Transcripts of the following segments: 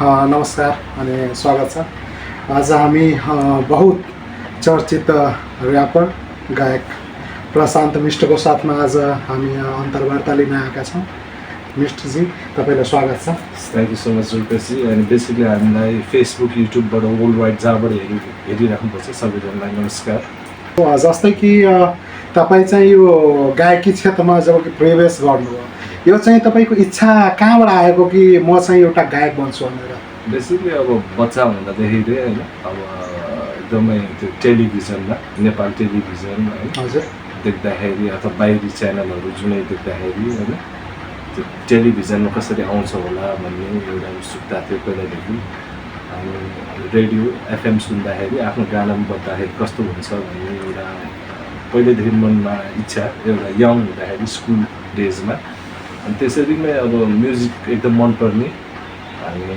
नमस्कार अनि स्वागत छ। आज हामी बहुत चर्चित ऱ्यापर गायक प्रशान्त मिष्टको साथमा आज हामी अन्तर्वार्ता लिन आएका छौँ। मिष्टजी, तपाईँलाई स्वागत छ। थ्याङ्क यू सो मच रुपेशजी। अनि बेसिकली हामीलाई फेसबुक युट्युबबाट वर्ल्ड वाइड जहाँबाट हेरिराख्नुपर्छ सबैजनालाई नमस्कार। जस्तै कि तपाईँ चाहिँ यो गायकी क्षेत्रमा जब कि प्रवेश गर्नुभयो, यो चाहिँ तपाईँको इच्छा कहाँबाट आएको कि म चाहिँ एउटा गायक बन्छु भनेर? बेसिकली अब बच्चा हुँदादेखि होइन, अब एकदमै त्यो टेलिभिजनमा नेपाल टेलिभिजन है हजुर देख्दाखेरि अथवा बाहिरी च्यानलहरू जुनै देख्दाखेरि होइन, त्यो टेलिभिजनमा कसरी आउँछ होला भन्ने एउटा उत्सुकता थियो पहिलादेखि। अनि रेडियो एफएम सुन्दाखेरि आफ्नो गाना बज्दाखेरि कस्तो हुन्छ भन्ने एउटा पहिल्यैदेखि मनमा इच्छा, एउटा यङ हुँदाखेरि स्कुल डेजमा। अनि त्यसरी नै अब म्युजिक एकदम मनपर्ने। अनि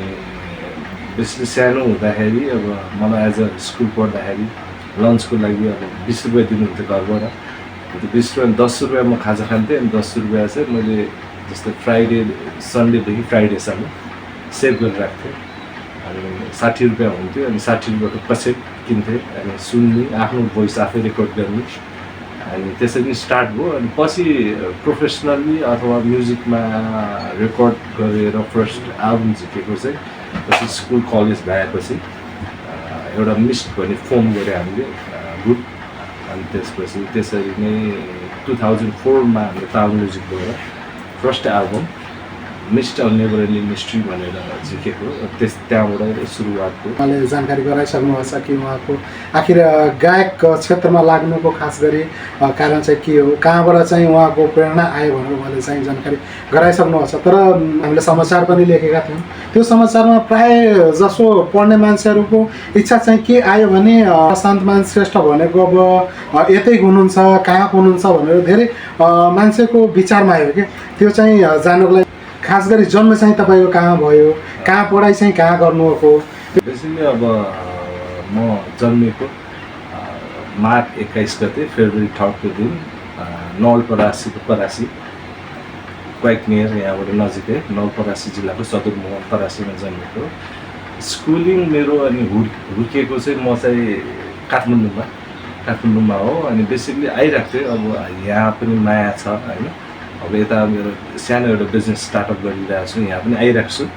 बेसी सानो हुँदाखेरि अब मलाई एज अ स्कुल पढ्दाखेरि लन्चको लागि अब 20 रुपियाँ दिनुहुन्थ्यो घरबाट। त्यो 20 रुपियाँ 10 रुपियाँ म खाजा खान्थेँ। अनि 10 रुपियाँ चाहिँ मैले जस्तै फ्राइडे सन्डेदेखि फ्राइडेसम्म सेभ गरेर राख्थेँ। अनि 60 रुपियाँ हुन्थ्यो। अनि 60 रुपियाँको कसेट किन्थेँ अनि सुन्ने, आफ्नो भोइस आफै रेकर्ड गर्ने। अनि त्यसरी नै स्टार्ट भयो। अनि पछि प्रोफेसनल्ली अथवा म्युजिकमा रेकर्ड गरेर फर्स्ट एल्बम झिकेको चाहिँ पछि स्कुल कलेज भएपछि एउटा मिस्ट भन्ने फर्म गऱ्यो हामीले ग्रुप। अनि त्यसपछि त्यसरी नै 2004मा हामीले ताल म्युजिकबाट first album mist a never ending mystery भनेर झिकेको। त्यहाँबाट सुरुवात हो। उहाँले जानकारी गराइसक्नु भएको छ कि उहाँको आखिर गायक क्षेत्रमा लाग्नुको खास गरी कारण चाहिँ के हो, कहाँबाट चाहिँ उहाँको प्रेरणा आयो भनेर उहाँले चाहिँ जानकारी गराइसक्नु भएको छ। तर हामीले समाचार पनि लेखेका थियौँ, त्यो समाचारमा प्राय जसो पढ्ने मान्छेहरूको इच्छा चाहिँ के आयो भने प्रशान्तमान श्रेष्ठ भनेको अब यतै हुनुहुन्छ, कहाँको हुनुहुन्छ भनेर धेरै मान्छेको विचारमा आयो कि त्यो चाहिँ जानुको लागि खास गरी जन्म चाहिँ तपाईँको कहाँ भयो, कहाँ पढाइ चाहिँ कहाँ गर्नुभएको? बेसिकली अब म जन्मेको माघ 21 गते फेब्रुअरी 3 दिन नवलपरासीको परासी क्वाइट नियर यहाँबाट नजिकै नवलपरासी जिल्लाको सदरमुकाम परासीमा जन्मेको। स्कुलिङ मेरो अनि हुर्किएको चाहिँ म चाहिँ काठमाडौँमा हो। अनि बेसिकली आइरहेको थिएँ। अब यहाँ पनि माया छ होइन। अब यता मेरो सानो एउटा बिजनेस स्टार्टअप गरिरहेको छु, यहाँ पनि आइरहेको छु।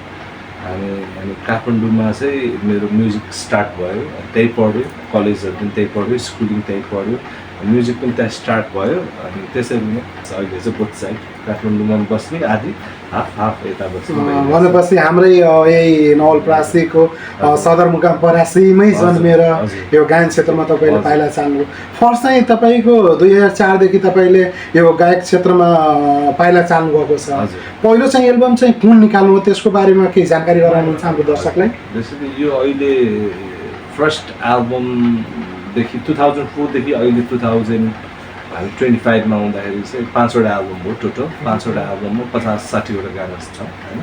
अनि काठमाडौँमा चाहिँ मेरो म्युजिक स्टार्ट भयो। त्यही पढ्यो, कलेजहरू पनि त्यही पढ्यो, स्कुलिङ त्यही पढ्यो, म्युजिक पनि त्यहाँ स्टार्ट भयो। अनि त्यसरी नै अहिले चाहिँ बोथ साइड काठमाडौँमा बस्ने, आदि हाफ यता बस्ने। भनेपछि हाम्रै यही नवलपरासीको सदरमुकाम परासीमै जन्मेर यो गायन क्षेत्रमा तपाईँले पाइला चाल्नु। फर्स्ट चाहिँ तपाईँको 2004देखि तपाईँले यो गायक क्षेत्रमा पाइला चाल्नु भएको छ। पहिलो चाहिँ एल्बम चाहिँ कुन निकाल्नु हो, त्यसको बारेमा केही जानकारी गराउनुहुन्छ हाम्रो दर्शकलाई? बेसिकली यो अहिले फर्स्ट एल्बमदेखि 2004देखि अहिले 2025मा आउँदाखेरि चाहिँ 5वटा एल्बम हो। टोटल 5वटा एल्बममा 50-60वटा गाना छ होइन।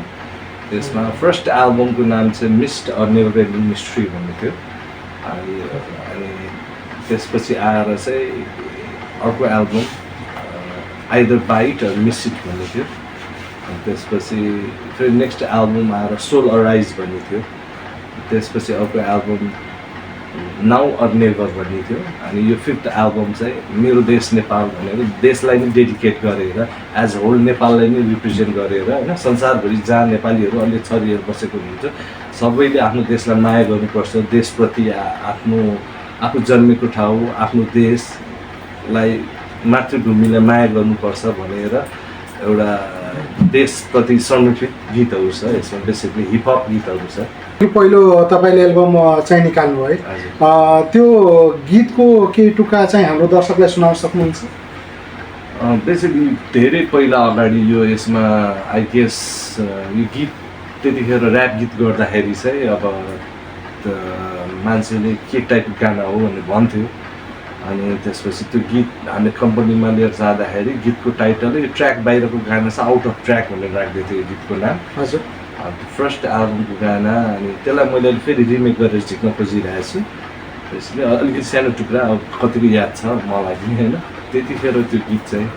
त्यसमा फर्स्ट एल्बमको नाम चाहिँ mist a never ending mystery भन्ने थियो। अनि त्यसपछि आएर चाहिँ अर्को album either bite or miss it भन्ने थियो। अनि त्यसपछि फेरि नेक्स्ट एल्बम आएर सोल अराइज भन्ने थियो। त्यसपछि अर्को एल्बम नाउ अर नेभर भन्ने थियो। अनि यो 5th एल्बम चाहिँ मेरो देश नेपाल भनेर देशलाई नै डेडिकेट गरेर एज होल नेपाललाई नै रिप्रेजेन्ट गरेर होइन, संसारभरि जहाँ नेपालीहरू अलि छरिएर बसेको हुनुहुन्छ सबैले आफ्नो देशलाई माया गर्नुपर्छ, देशप्रति आफू जन्मेको ठाउँ आफ्नो देशलाई मातृभूमिलाई माया गर्नुपर्छ भनेर एउटा देशप्रति समर्पित गीतहरू छ। यसमा बेसिकली हिपहप गीतहरू छ। पहिलो तपाईँले एल्बम चाहिँ निकाल्नु है, त्यो गीतको केही टुक्का चाहिँ हाम्रो दर्शकलाई सुनाउन सक्नुहुन्छ? बेसिकली धेरै पहिला अगाडि यो यसमा आई गेस यो गीत त्यतिखेर ऱ्याप गीत गर्दाखेरि चाहिँ अब मान्छेले के टाइपको गाना हो भनेर भन्थ्यो। अनि त्यसपछि त्यो गीत हामीले कम्पनीमा लिएर जाँदाखेरि गीतको टाइटल यो ट्र्याक बाहिरको गाना छ, आउट अफ ट्र्याक भनेर राख्दै थियो यो गीतको नाम। हजुर फर्स्ट एल्बमको गाना। अनि त्यसलाई मैले फेरि रिमेक गरेर झिक्न खोजिरहेको छु। त्यसले अलिकति सानो टुक्रा अब कतिको याद छ मलाई पनि होइन। त्यतिखेर त्यो गीत चाहिँ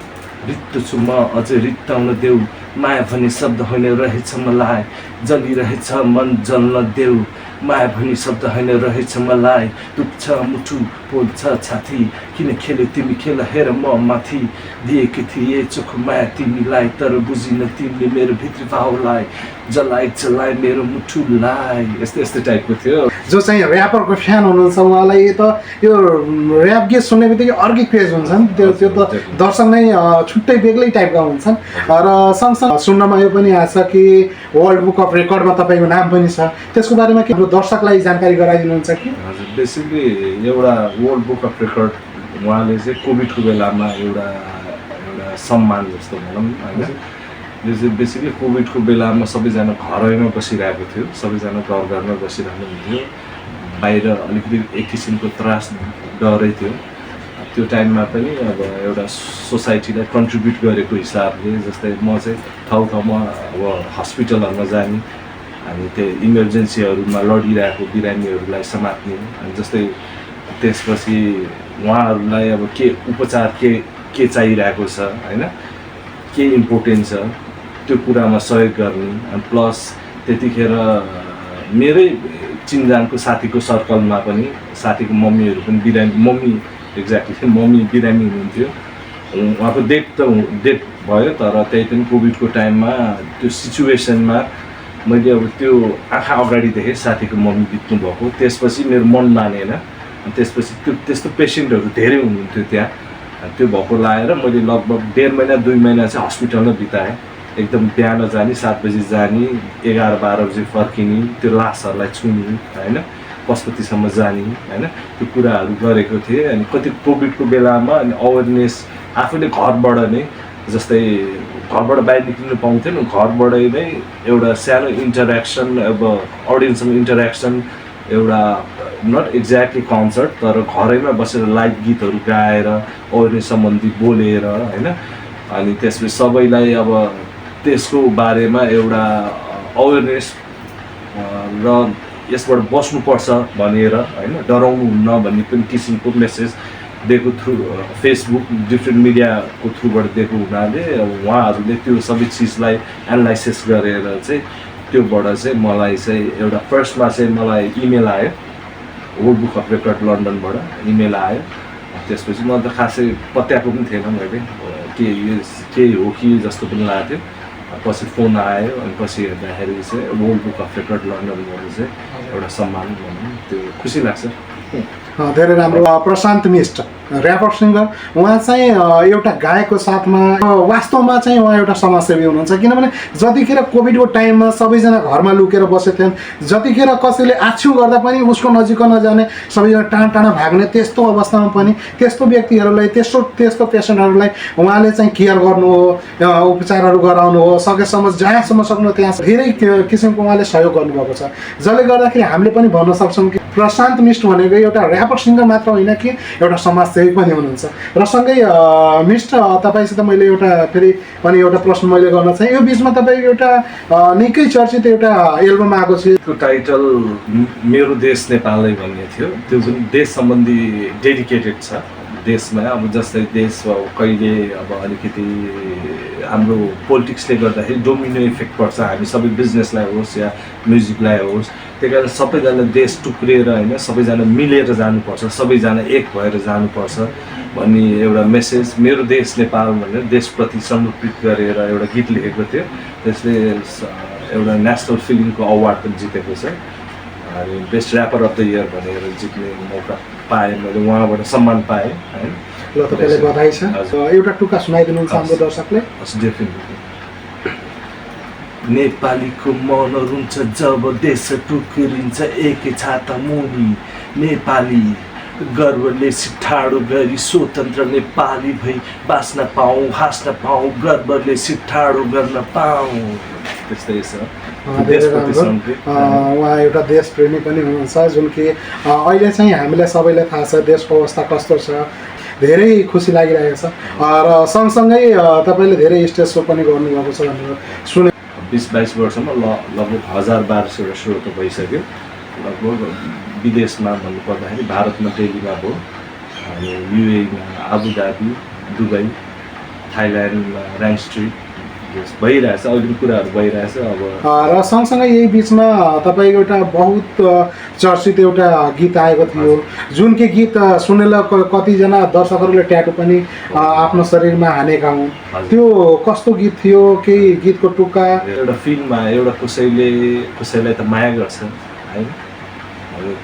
रित्तो छु म अझै रित्ताउन देऊ माया भन्ने शब्द होइन रहेछ मलाई जलिरहेछ मन जल्न देऊ माया भन्ने शब्द होइन रहेछ मलाई दुख्छ मुटु पोल्छ छाती किन खेल्यो तिमी खेल हेर म माथि दिएकी थिए चोखो माया तिमीलाई तर बुझिन तिमीले मेरो भित्री भावलाई जलाइ मेरो मुटुलाई यस्तै यस्तै टाइपको थियो। जो चाहिँ ऱ्यापरको फ्यान हुनुहुन्छ उहाँलाई त यो ऱ्याप गीत सुन्ने बित्तिकै अर्कै क्रेज हुन्छ नि त्यो त दर्शक नै छुट्टै बेग्लै टाइपका हुन्छन् र सँगसँगै सुन्नमा यो पनि आएको छ कि वर्ल्ड बुक अफ रेकर्डमा तपाईँको नाम पनि छ त्यसको बारेमा के हाम्रो दर्शकलाई जानकारी गराइदिनुहुन्छ कि? हजुर बेसिकली एउटा वर्ल्ड बुक अफ रेकर्ड उहाँले चाहिँ कोभिडको बेलामा एउटा सम्मान जस्तो भनौँ होइन यो चाहिँ बेसिकली कोभिडको बेलामा सबैजना घरैमा बसिरहेको थियो सबैजना घरमा बसिरहनु हुन्थ्यो बाहिर अलिकति एक किसिमको त्रास डरै थियो त्यो टाइममा पनि अब एउटा सोसाइटीलाई कन्ट्रिब्युट गरेको हिसाबले जस्तै म चाहिँ ठाउँमा अब हस्पिटलहरूमा जाने अनि त्यो इमर्जेन्सीहरूमा लडिरहेको बिरामीहरूलाई समात्ने अनि जस्तै त्यसपछि उहाँहरूलाई अब के उपचार के चाहिरहेको छ होइन के इम्पोर्टेन्ट छ त्यो कुरामा सहयोग गर्ने अनि प्लस त्यतिखेर मेरै चिनजानको साथीको सर्कलमा पनि साथीको मम्मीहरू पनि बिरामी एक्ज्याक्टली मम्मी बिरामी हुनुहुन्थ्यो उहाँको डेथ भयो तर त्यही पनि कोभिडको टाइममा त्यो सिचुएसनमा मैले अब त्यो आँखा अगाडि देखेँ साथीको मम्मी बित्नु भएको त्यसपछि मेरो मन मानेन त्यसपछि त्यस्तो पेसेन्टहरू धेरै हुनुहुन्थ्यो त्यहाँ त्यो भएको लाएर मैले लगभग 1.5 महिना 2 महिना चाहिँ हस्पिटलमै बिताएँ एकदम बिहान जाने 7 बजी जाने 11-12 बजी फर्किने त्यो लासहरूलाई छुने होइन पशुपतिसम्म जाने होइन त्यो कुराहरू गरेको थिएँ अनि कति कोभिडको बेलामा अनि अवेरनेस आफूले घरबाट नै जस्तै घरबाट बाहिर निक्लिनु पाउँथेन घरबाटै नै एउटा सानो इन्टरेक्सन अब अडियन्ससँग इन्टरेक्सन एउटा नट एक्ज्याक्टली कन्सर्ट तर घरैमा बसेर लाइभ गीतहरू गाएर अवेरनेस सम्बन्धी बोलेर होइन अनि त्यसपछि सबैलाई अब त्यसको बारेमा एउटा अवेरनेस र यसबाट बस्नुपर्छ भनेर होइन डराउनु हुन्न भन्ने पनि किसिमको मेसेज दिएको थ्रु फेसबुक डिफ्रेन्ट मिडियाको थ्रुबाट दिएको हुनाले उहाँहरूले त्यो सबै चिजलाई एनालाइसिस गरेर चाहिँ त्योबाट चाहिँ मलाई चाहिँ एउटा फर्स्टमा चाहिँ मलाई इमेल आयो वर्ल्ड बुक अफ रेकर्ड लन्डनबाट इमेल आयो त्यसपछि म त खासै पत्याएको पनि थिएन मैले के हो कि जस्तो पनि लागेको थियो पछि फोन आयो अनि पछि हेर्दाखेरि चाहिँ वर्ल्ड बुक अफ रेकर्ड लन्डनबाट चाहिँ एउटा सम्मान भनौँ त्यो खुसी लाग्छ। धेरै राम्रो। प्रशान्त मिश्र ऱ्यापर सिङ्गर उहाँ चाहिँ एउटा गायकको साथमा वास्तवमा चाहिँ उहाँ एउटा समाजसेवी हुनुहुन्छ किनभने जतिखेर कोभिडको टाइममा सबैजना घरमा लुकेर बसेका थियन् जतिखेर कसैले आछ्यु गर्दा पनि उसको नजिक नजाने सबैजना टाढा टाढा भाग्ने त्यस्तो अवस्थामा पनि त्यस्तो व्यक्तिहरूलाई त्यस्तो पेसेन्टहरूलाई उहाँले चाहिँ केयर गर्नु हो उपचारहरू गराउनु हो सकेसम्म जहाँसम्म सक्नु त्यहाँ धेरै किसिमको उहाँले सहयोग गर्नुभएको छ जसले गर्दाखेरि हामीले पनि भन्न सक्छौँ कि प्रशान्त मिश्र भनेको एउटा ऱ्यापर सिङ्गर मात्र होइन कि एउटा समाजसेवी पनि हुनुहुन्छ र सँगै मिश्र तपाईँसित मैले एउटा फेरि पनि एउटा प्रश्न मैले गर्न चाहेँ यो बिचमा तपाईँको एउटा निकै चर्चित एउटा एल्बम आएको छ त्यो टाइटल मेरो देश नेपालै भन्ने थियो त्यो पनि देश सम्बन्धी डेडिकेटेड छ देशमा अब जस्तै देश कहिले अब अलिकति हाम्रो पोलिटिक्सले गर्दाखेरि डोमिनो इफेक्ट पर्छ हामी सबै बिजनेसलाई होस् या म्युजिकलाई होस् त्यही कारण सबैजना देश टुक्रिएर होइन सबैजना मिलेर जानुपर्छ सबैजना एक भएर जानुपर्छ भन्ने एउटा मेसेज मेरो देश नेपाल भनेर देशप्रति समर्पित गरेर एउटा गीत लेखेको थियो त्यसले एउटा नेसनल फिल्मको अवार्ड पनि जितेको छ अनि best rapper of the year भनेर जित्ने मौका पाएँ मैले उहाँबाट सम्मान पाएँ होइन ल तपाईँलाई बधाई छ एउटा टुक्का सुनाइदिनुहुन्छ हाम्रो दर्शकले। डेफिनेटली नेपालीको मन रुन्छ जब देश टुक्रिन्छ एक छाता मुनि नेपाली गर्वले सिठाडो गरी स्वतन्त्र नेपाली भई बाँच्न पाऊँ हाँस्न पाऊँ गर्वले सिठाडो गर्न पाऊँ त्यस्तै छ। उहाँ एउटा देशप्रेमी पनि हुनुहुन्छ जुन कि अहिले चाहिँ हामीलाई सबैलाई थाहा छ देशको अवस्था कस्तो छ धेरै खुसी लागिरहेको छ र सँगसँगै तपाईँले धेरै स्टेज सो पनि गर्नुभएको छ भनेर सुने 20-22 वर्षमा लगभग 1000-1200 सो त भइसक्यो लगभग विदेशमा भन्नुपर्दाखेरि भारतमा दिल्लीमा भयो अनि युएमा आबुधाबी दुबई थाइल्यान्डमा ऱ्याङ स्ट्रिट भइरहेछ, अघिल्लो कुराहरू भइरहेछ अब। र सँगसँगै यही बिचमा तपाईँको एउटा बहुत चर्चित एउटा गीत आएको थियो, जुन कि गीत सुनेर कतिजना दर्शकहरूले ट्याटु पनि आफ्नो शरीरमा हानेका हुन्। त्यो कस्तो गीत थियो, केही गीतको टुक्का? एउटा फिल्ममा एउटा कसैलाई त माया गर्छ होइन,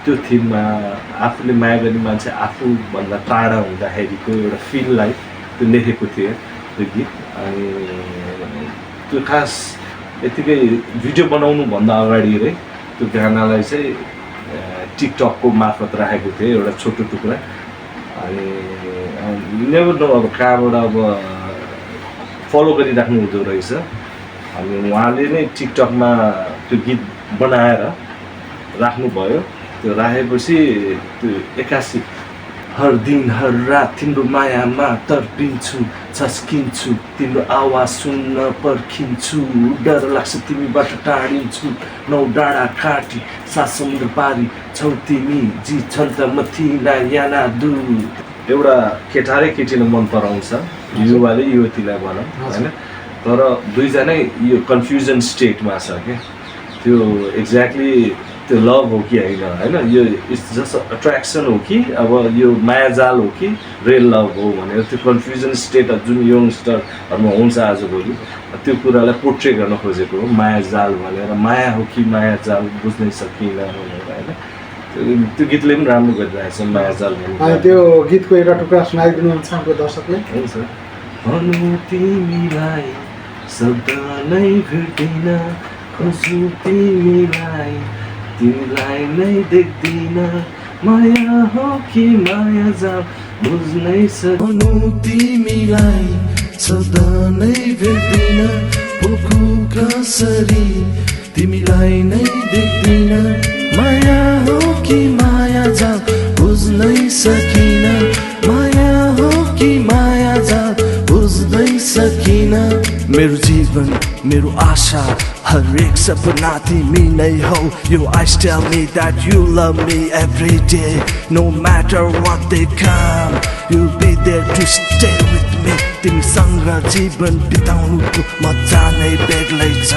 त्यो थिममा आफूले माया गर्ने मान्छे आफूभन्दा टाढा हुँदाखेरिको एउटा फिललाई त्यो लेखेको थिएँ त्यो गीत। अनि त्यो खास यतिकै भिडियो बनाउनुभन्दा अगाडि है त्यो गानालाई चाहिँ टिकटकको मार्फत राखेको थिएँ एउटा छोटो टुक्रा। अनि नेभर नो अब कहाँबाट अब फलो गरिराख्नु हुँदो रहेछ। अनि उहाँले नै टिकटकमा त्यो गीत बनाएर राख्नुभयो। त्यो राखेपछि त्यो 81 हर दिन हर रात तिम्रो मायामा तर्पिन्छु, झस्किन्छु, तिम्रो आवाज सुन्न पर्खिन्छु, डर लाग्छ तिमीबाट टाढिन्छु, 9 डाँडा काटी 7 समुद्र पारी छौ तिमी, जी छन् त म तिमीलाई याना दूर। एउटा केटा र केटीले मन पराउँछ, युवाले युवतीलाई भनौँ होइन, तर दुईजनै यो कन्फ्युजन स्टेटमा छ क्या। त्यो एक्ज्याक्टली त्यो लभ हो कि होइन, यो इट्स जस्ट एट्र्याक्सन हो कि अब यो मायाजाल हो कि रियल लभ हो भनेर त्यो कन्फ्युजन स्टेट जुन यङस्टरहरूमा हुन्छ आजभोलि, त्यो कुरालाई पोर्ट्रे गर्न खोजेको हो मायाजाल भनेर। माया हो कि मायाजाल बुझ्नै सकिनँ भनेर होइन। त्यो गीतले पनि राम्रो गरिरहेछ मायाजाल भन्ने। त्यो गीतको एउटा टुक्रा सुनाइदिनुहुन्छ हाम्रो दर्शकले? हुन्छ। भन्नु तिमीलाई शब्द नै भेटिन, खोज्छु तिमीलाई तिमीलाई नै देख्दिन, माया हो कि माया जाल बुझ्नै सक्नु तिमीलाई शब्द नै भेट्दिन, पोखु कसरी तिमीलाई नै देख्दिन, माया हो कि माया जाल बुझ्नै सकिन, माया हो कि माया जाल बुझ्नै सकिन। मेरो जीवन मेरो आशा हरेक सपना तिमी नै हो, your eyes tell me that you love me every day, no matter what they come, you'll be there to stay with me। तिमीसँग जीवन बिताउनुको मजा नै बेग्लै छ,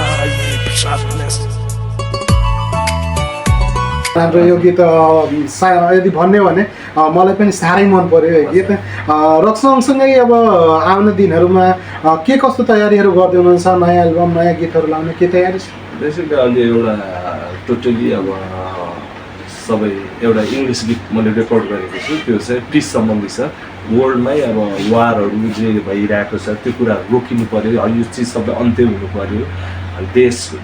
राम्रो यो गीत यदि भन्ने भने मलाई पनि साह्रै मन पर्यो यो गीत। र सँगसँगै अब आउने दिनहरूमा के कस्तो तयारीहरू गर्दै हुनुहुन्छ? नयाँ एल्बम, नयाँ गीतहरू लाउने के तयारी छ? बेसिकली अहिले एउटा टोटली अब सबै एउटा इङ्ग्लिस गीत मैले रेकर्ड गरेको छु, त्यो चाहिँ पिस सम्बन्धी छ। वर्ल्डमै अब वारहरू जे भइरहेको छ त्यो कुराहरू रोकिनु पऱ्यो, यो चिज सबै अन्त्य हुनु पऱ्यो।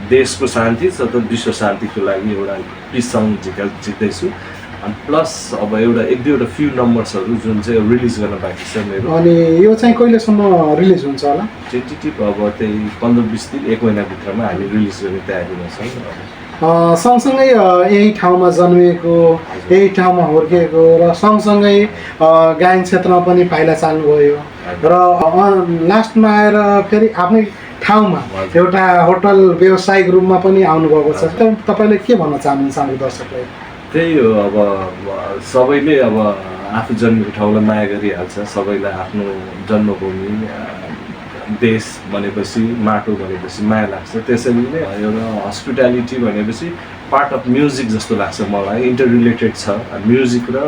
देशको शान्ति सतत विश्व शान्तिको लागि एउटा पिस सङ्ग झिक्दैछु। अनि प्लस अब एउटा 1-2 फ्यु नम्बर्सहरू जुन चाहिँ रिलिज गर्न बाँकी छ मेरो। अनि यो चाहिँ कहिलेसम्म रिलिज हुन्छ होला? टेन्टेटिभ अब त्यही 15-20 दिन 1 महिनाभित्रमा हामी रिलिज गर्ने तयारीमा छौँ। सँगसँगै यही ठाउँमा जन्मिएको, यही ठाउँमा हुर्किएको र सँगसँगै गायन क्षेत्रमा पनि पाइला चाल्नुभयो र लास्टमा आएर फेरि आफ्नै ठाउँमा एउटा होटल व्यावसायिक रूपमा पनि आउनुभएको छ। तपाईँले के भन्न चाहनुहुन्छ हाम्रो दर्शकलाई? त्यही हो, अब सबैले अब आफू जन्मेको ठाउँलाई माया गरिहाल्छ, सबैलाई आफ्नो जन्मभूमि देश भनेपछि माटो भनेपछि माया लाग्छ। त्यसरी नै एउटा हस्पिटालिटी भनेपछि पार्ट अफ म्युजिक जस्तो लाग्छ मलाई, इन्टर रिलेटेड छ म्युजिक र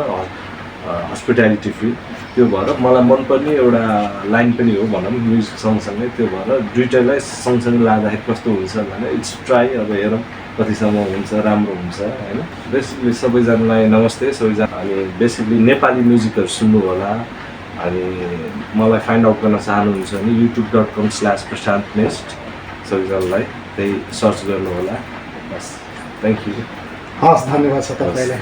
हस्पिटालिटी फिल्ड। त्यो भएर मलाई मनपर्ने एउटा लाइन पनि हो भनौँ म्युजिक सँगसँगै। त्यो भएर दुइटैलाई सँगसँगै लाँदाखेरि कस्तो हुन्छ भने इट्स ट्राई, अब हेरौँ कतिसम्म हुन्छ, राम्रो हुन्छ होइन। बेसिकली सबैजनालाई नमस्ते सबैजना। अनि बेसिकली नेपाली म्युजिकहरू सुन्नु होला। अनि मलाई फाइन्ड आउट गर्न चाहनुहुन्छ भने youtube.com/प्रशान्त नेस्ट सबैजनालाई त्यही सर्च गर्नु होला। बस, थ्याङ्क यू। हस्, धन्यवाद छ तपाईँलाई।